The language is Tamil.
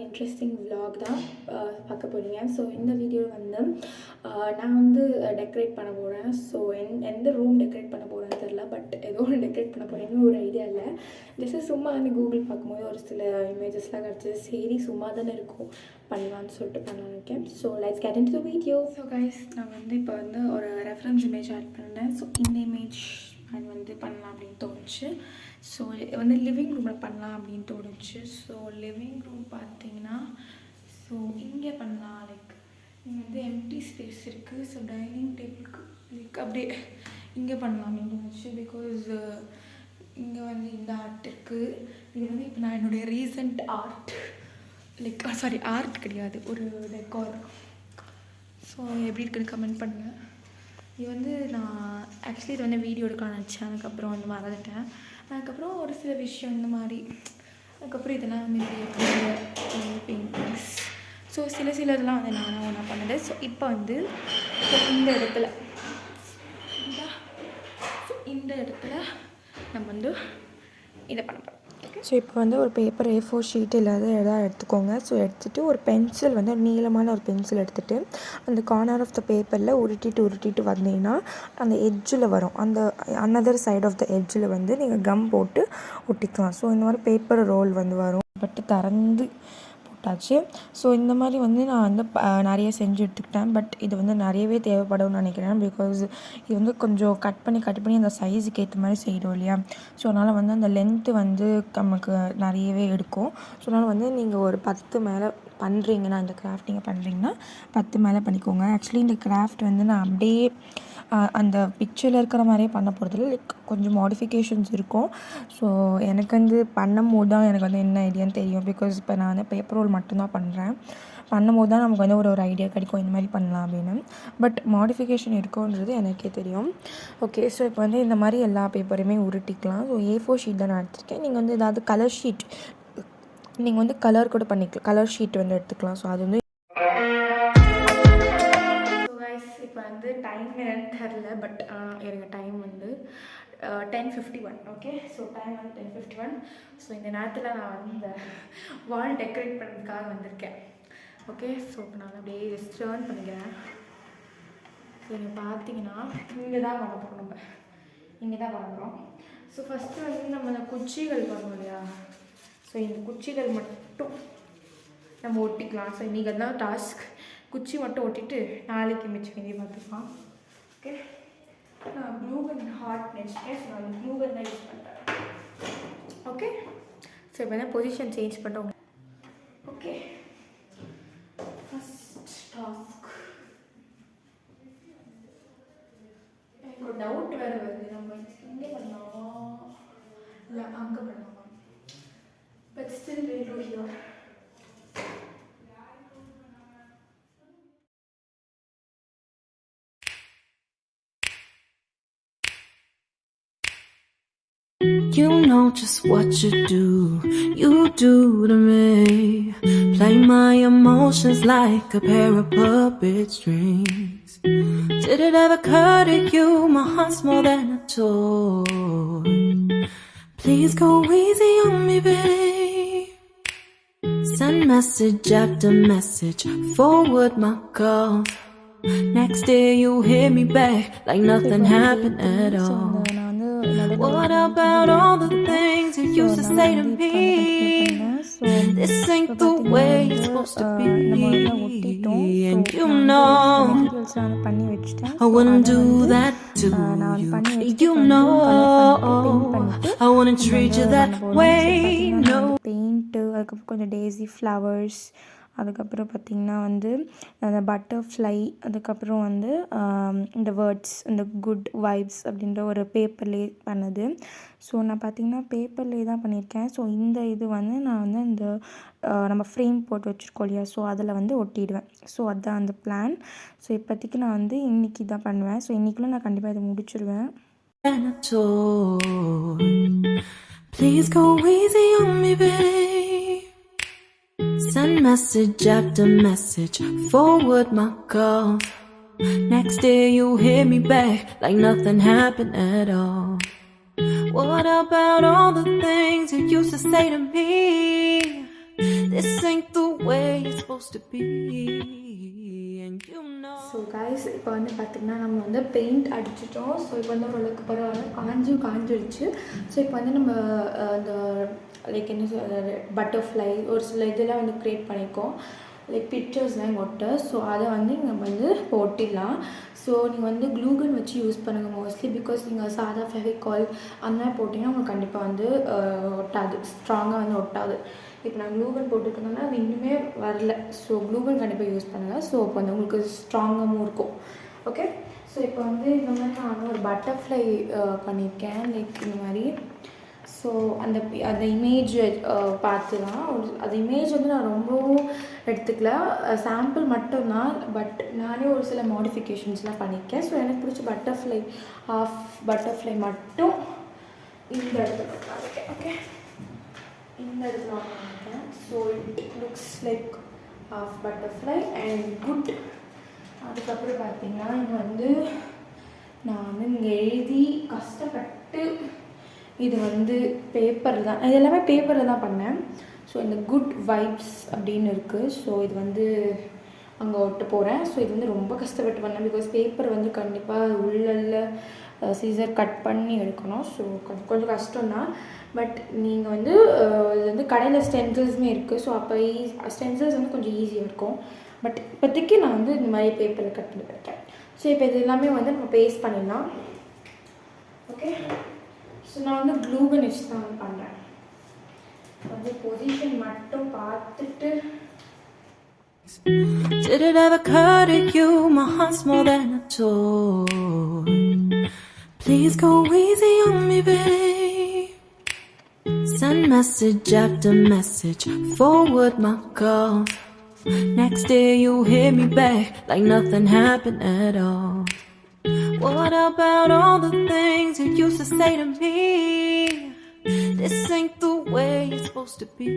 இன்ட்ரெஸ்டிங் vlog தான் பார்க்க போகிறீங்க. ஸோ இந்த வீடியோவில் வந்து நான் வந்து டெக்கரேட் பண்ண போகிறேன். ஸோ எந்த ரூம் டெக்கரேட் பண்ண போகிறேன்னு தெரில, பட் ஏதோ ஒன்று டெக்கரேட் பண்ண போகிறேன்னு ஒரு ஐடியா இல்லை. ஜஸ்ட் சும்மா வந்து கூகுள் பார்க்கும்போது ஒரு சில இமேஜஸ்லாம் கிடச்சி, சரி சும்மா தானே இருக்கும் பண்ணலான்னு சொல்லிட்டு பண்ணலான்னு இருக்கேன். So let's get into the video. So guys, நான் வந்து இப்போ வந்து ஒரு ரெஃபரன்ஸ் இமேஜ் ஆட் பண்ணேன். ஸோ இந்த இமேஜ் அது வந்து பண்ணலாம் அப்படின்னு தோணுச்சு. ஸோ வந்து லிவிங் ரூமில் பண்ணலாம் அப்படின்னு தோணுச்சு. ஸோ லிவிங் ரூம் பார்த்தீங்கன்னா ஸோ இங்கே பண்ணலாம். லைக் இங்கே வந்து எம்டி ஸ்பேஸ் இருக்குது. ஸோ டைனிங் டேபிளுக்கு லைக் அப்படியே இங்கே பண்ணலாம் அப்படின்னு தோணுச்சு. பிகாஸ் இங்கே வந்து இந்த ஆர்ட் இருக்குது. இது வந்து இப்போ நான் என்னுடைய ரீசன்ட் ஆர்ட் லைக் ஆர்ட் கிடையாது, ஒரு டெக்கார். ஸோ எப்படி இருக்குன்னு கமெண்ட் பண்ணுங்கள். இது வந்து நான் ஆக்சுவலி இது வந்து வீடியோ எடுக்கலாம் நினச்சேன், அதுக்கப்புறம் வந்து மறந்துட்டேன். அதுக்கப்புறம் ஒரு சில விஷயம் இந்த மாதிரி, அதுக்கப்புறம் இதெல்லாம் வந்து பெயிண்டிங்ஸ். ஸோ சில இதெல்லாம் வந்து நான் ஒன்றா பண்ணது. ஸோ இப்போ வந்து இந்த இடத்துல நம்ம வந்து இதை பண்ண போகிறோம். ஸோ இப்போ வந்து ஒரு பேப்பர் A4 ஷீட் இல்லாத எதாவது எடுத்துக்கோங்க. ஸோ எடுத்துகிட்டு ஒரு பென்சில் வந்து ஒரு நீளமான ஒரு பென்சில் எடுத்துகிட்டு அந்த கார்னர் ஆஃப் த பேப்பரில் உருட்டிட்டு வந்தீங்கன்னா அந்த எட்ஜில் வரும். அந்த அனதர் சைட் ஆஃப் த எட்ஜில் வந்து நீங்கள் கம் போட்டு ஒட்டிக்கலாம். ஸோ இந்த மாதிரி பேப்பர் ரோல் வந்து வரும். பட்டு திறந்து போட்டாச்சு. ஸோ இந்த மாதிரி வந்து நான் வந்து நிறைய செஞ்சு எடுத்துக்கிட்டேன். பட் இது வந்து நிறையவே தேவைப்படும்னு நினைக்கிறேன். பிகாஸ் இது வந்து கொஞ்சம் கட் பண்ணி அந்த சைஸுக்கு ஏற்ற மாதிரி செய்கிறோம் இல்லையா. ஸோ அதனால் வந்து அந்த லென்த்து வந்து நமக்கு நிறையவே எடுக்கும். ஸோ அதனால் வந்து நீங்கள் ஒரு 10 மேலே பண்ணுறீங்கன்னா, இந்த கிராஃப்ட் நீங்கள் பண்ணுறீங்கன்னா 10 மேலே பண்ணிக்கோங்க. ஆக்சுவலி இந்த கிராஃப்ட் வந்து நான் அப்படியே அந்த பிக்சரில் இருக்கிற மாதிரியே பண்ண போகிறதில்ல. லைக் கொஞ்சம் மாடிஃபிகேஷன்ஸ் இருக்கும். ஸோ எனக்கு வந்து பண்ணும்போது தான் எனக்கு வந்து என்ன ஐடியான்னு தெரியும். பிகாஸ் இப்போ நான் வந்து பேப்பர் ரோல் மட்டும்தான் பண்ணும்போது தான் நமக்கு வந்து ஒரு ஐடியா கிடைக்கும் இந்த மாதிரி பண்ணலாம் அப்படின்னு. பட் மாடிஃபிகேஷன் இருக்குன்றது எனக்கே தெரியும். ஓகே, ஸோ இப்போ வந்து இந்த மாதிரி எல்லா பேப்பரையுமே உருட்டிக்கலாம். ஸோ A4 ஷீட் தான் நான் எடுத்திருக்கேன். நீங்கள் வந்து ஏதாவது கலர் ஷீட் நீங்கள் வந்து கலர் கூட பண்ணிக்கலாம். கலர் ஷீட் வந்து எடுத்துக்கலாம். ஸோ அது வந்து இப்போ வந்து டைம் என்னன்னு தெரில, பட் எனக்கு டைம் வந்து 10:51. ஓகே, ஸோ டைம் வந்து 10:51. ஸோ இந்த நேரத்தில் நான் வந்து இந்த வால் டெக்கரேட் பண்ணுறதுக்காக வந்திருக்கேன். ஓகே, ஸோ இப்போ நான் அப்படியே டர்ன் பண்ணிக்கிறேன். ஸோ நீங்கள் பார்த்தீங்கன்னா இங்கே தான் பண்ண போகிறோம். இங்கே தான் பண்ணுறோம். ஸோ ஃபஸ்ட்டு வந்து நம்ம இந்த குச்சிகள் பண்ணோம் இல்லையா. ஸோ இந்த குச்சிகள் மட்டும் நம்ம ஒட்டிக்கலாம். ஸோ இன்றைக்கி தான் டாஸ்க். குச்சி மட்டும் ஒட்டிட்டு நாளைக்கு மிச்சம் மீதி பார்த்துக்கலாம். ஓகே, நான் ப்ளூகன் ஹார்ட் நினச்சிட்டேன். ஸோ நான் ப்ளூகன் தான் யூஸ் பண்ணுறேன். ஓகே, ஸோ இப்போ என்ன பொசிஷன் சேஞ்ச் பண்ணுறோம். Okay, first task. எனக்கு ஒரு டவுட் வேறு வருது. நம்ம இங்கே பண்ணலாமா இல்லை அங்கே பண்ணலாமா? But still will to hear. You know just what you do to me. Play my emotions like a pair of puppet strings. Did it ever occur to you my heart's more than a toy? Please go easy on me, babe. Send message after message, forward my calls. Next day you hit me back like nothing happened at all. What about all the things you used to say to me? This ain't the way it's supposed to be. And you know I wouldn't do that to you. You know I wouldn't treat you that way. No. Paint, அதுக்கப்புறம் கொஞ்சம் டேஸி ஃப்ளவர்ஸ், அதுக்கப்புறம் பார்த்திங்கன்னா வந்து அந்த பட்டர்ஃப்ளை, அதுக்கப்புறம் வந்து இந்த வேர்ட்ஸ், இந்த குட் வைப்ஸ் அப்படின்ற ஒரு பேப்பர்லேயே பண்ணது. ஸோ நான் பார்த்திங்கன்னா பேப்பர்லேயே தான் பண்ணியிருக்கேன். ஸோ இந்த இது வந்து நான் வந்து இந்த நம்ம ஃப்ரேம் போட்டு வச்சுருக்கோம் இல்லையா. ஸோ அதில் வந்து ஒட்டிடுவேன். ஸோ அதுதான் அந்த பிளான். ஸோ இப்போதைக்கு நான் வந்து இன்றைக்கி தான் பண்ணுவேன். ஸோ இன்றைக்குள்ளே நான் கண்டிப்பாக இதை முடிச்சிடுவேன். Please go easy on me, babe. Send message after message, forward my calls. Next day you hit me back like nothing happened at all. What about all the things you used to say to me? This ain't the way it's supposed to be. And you know. So guys இப்போ வந்து பார்த்திங்கன்னா நம்ம வந்து பெயிண்ட் அடிச்சிட்டோம். ஸோ இப்போ வந்து ஓரளவுக்கு பரவாயில்ல காஞ்சிடுச்சு. ஸோ இப்போ வந்து நம்ம அந்த லைக் என்ன பட்டர்ஃப்ளை ஒரு சில இதெல்லாம் வந்து க்ரியேட் பண்ணியிருக்கோம், லைக் பிக்சர்ஸ்லாம் ஒட்ட. ஸோ அதை வந்து நம்ம வந்து ஒட்டிடலாம். ஸோ நீங்கள் வந்து க்ளூகன் வச்சு யூஸ் பண்ணுங்கள் மோஸ்ட்லி, பிகாஸ் நீங்கள் சாதா ஃபெவிகால் அந்த மாதிரி போட்டிங்கன்னா உங்களுக்கு கண்டிப்பாக வந்து ஒட்டாது, ஸ்ட்ராங்காக வந்து ஒட்டாது. இப்போ நான் க்ளூகன் போட்டுருக்கனால அது இன்னுமே வரல. ஸோ க்ளூகன் கண்டிப்பாக யூஸ் பண்ணுங்கள். ஸோ இப்போ வந்து உங்களுக்கு ஸ்ட்ராங்காகவும் இருக்கும். ஓகே, ஸோ இப்போ வந்து இந்த மாதிரி நான் ஒரு பட்டர்ஃப்ளை பண்ணியிருக்கேன், லைக் இந்த மாதிரி. ஸோ அந்த இமேஜ் பார்த்து தான் அந்த இமேஜ் வந்து நான் ரொம்பவும் எடுத்துக்கல, சாம்பிள் மட்டும்தான். பட் நானே ஒரு சில மாடிஃபிகேஷன்ஸ்லாம் பண்ணியிருக்கேன். ஸோ எனக்கு பிடிச்ச பட்டர்ஃப்ளை மட்டும் இந்த இடத்துல பண்ணியிருக்கேன். ஓகே, இந்த இடத்துல பண்ணியிருக்கேன். So it looks like half butterfly and good. அதுக்கப்புறம் பார்த்தீங்கன்னா இங்கே வந்து நான் வந்து இங்கே எழுதி கஷ்டப்பட்டு இது வந்து பேப்பர் தான், இது எல்லாமே பேப்பரில் தான் பண்ணேன். ஸோ இந்த குட் வைப்ஸ் அப்படின்னு இருக்குது. ஸோ இது வந்து அங்கே ஒட்ட போகிறேன். ஸோ இது வந்து ரொம்ப கஷ்டப்பட்டு பண்ணேன், பிகாஸ் பேப்பர் வந்து கண்டிப்பாக உள்ள சீசர் கட் பண்ணி எடுக்கணும். ஸோ கொஞ்சம் கஷ்டம்தான். பட் நீங்கள் வந்து இது வந்து கடையில் ஸ்டென்சில்ஸுமே இருக்குது. ஸோ அப்போ ஸ்டென்சில்ஸ் வந்து கொஞ்சம் ஈஸியாக இருக்கும். பட் இப்போதைக்கு நான் வந்து இந்த மாதிரி பேப்பரில் கட் பண்ணி வைக்கிறேன். ஸோ இப்போ இது எல்லாமே வந்து நம்ம பேஸ்ட் பண்ணிடலாம். ஓகே, ஸோ நான் வந்து க்ளூகன் வச்சு தான் வந்து பண்ணுறேன். வந்து பொசிஷன் மட்டும் பார்த்துட்டு. Did it ever occur to you my heart's more than a toy? Please go easy on me, babe. Send message after message, forward my calls. Next day you hit me back like nothing happened at all. What about all the things you used to say to me? This ain't the way it's supposed to be.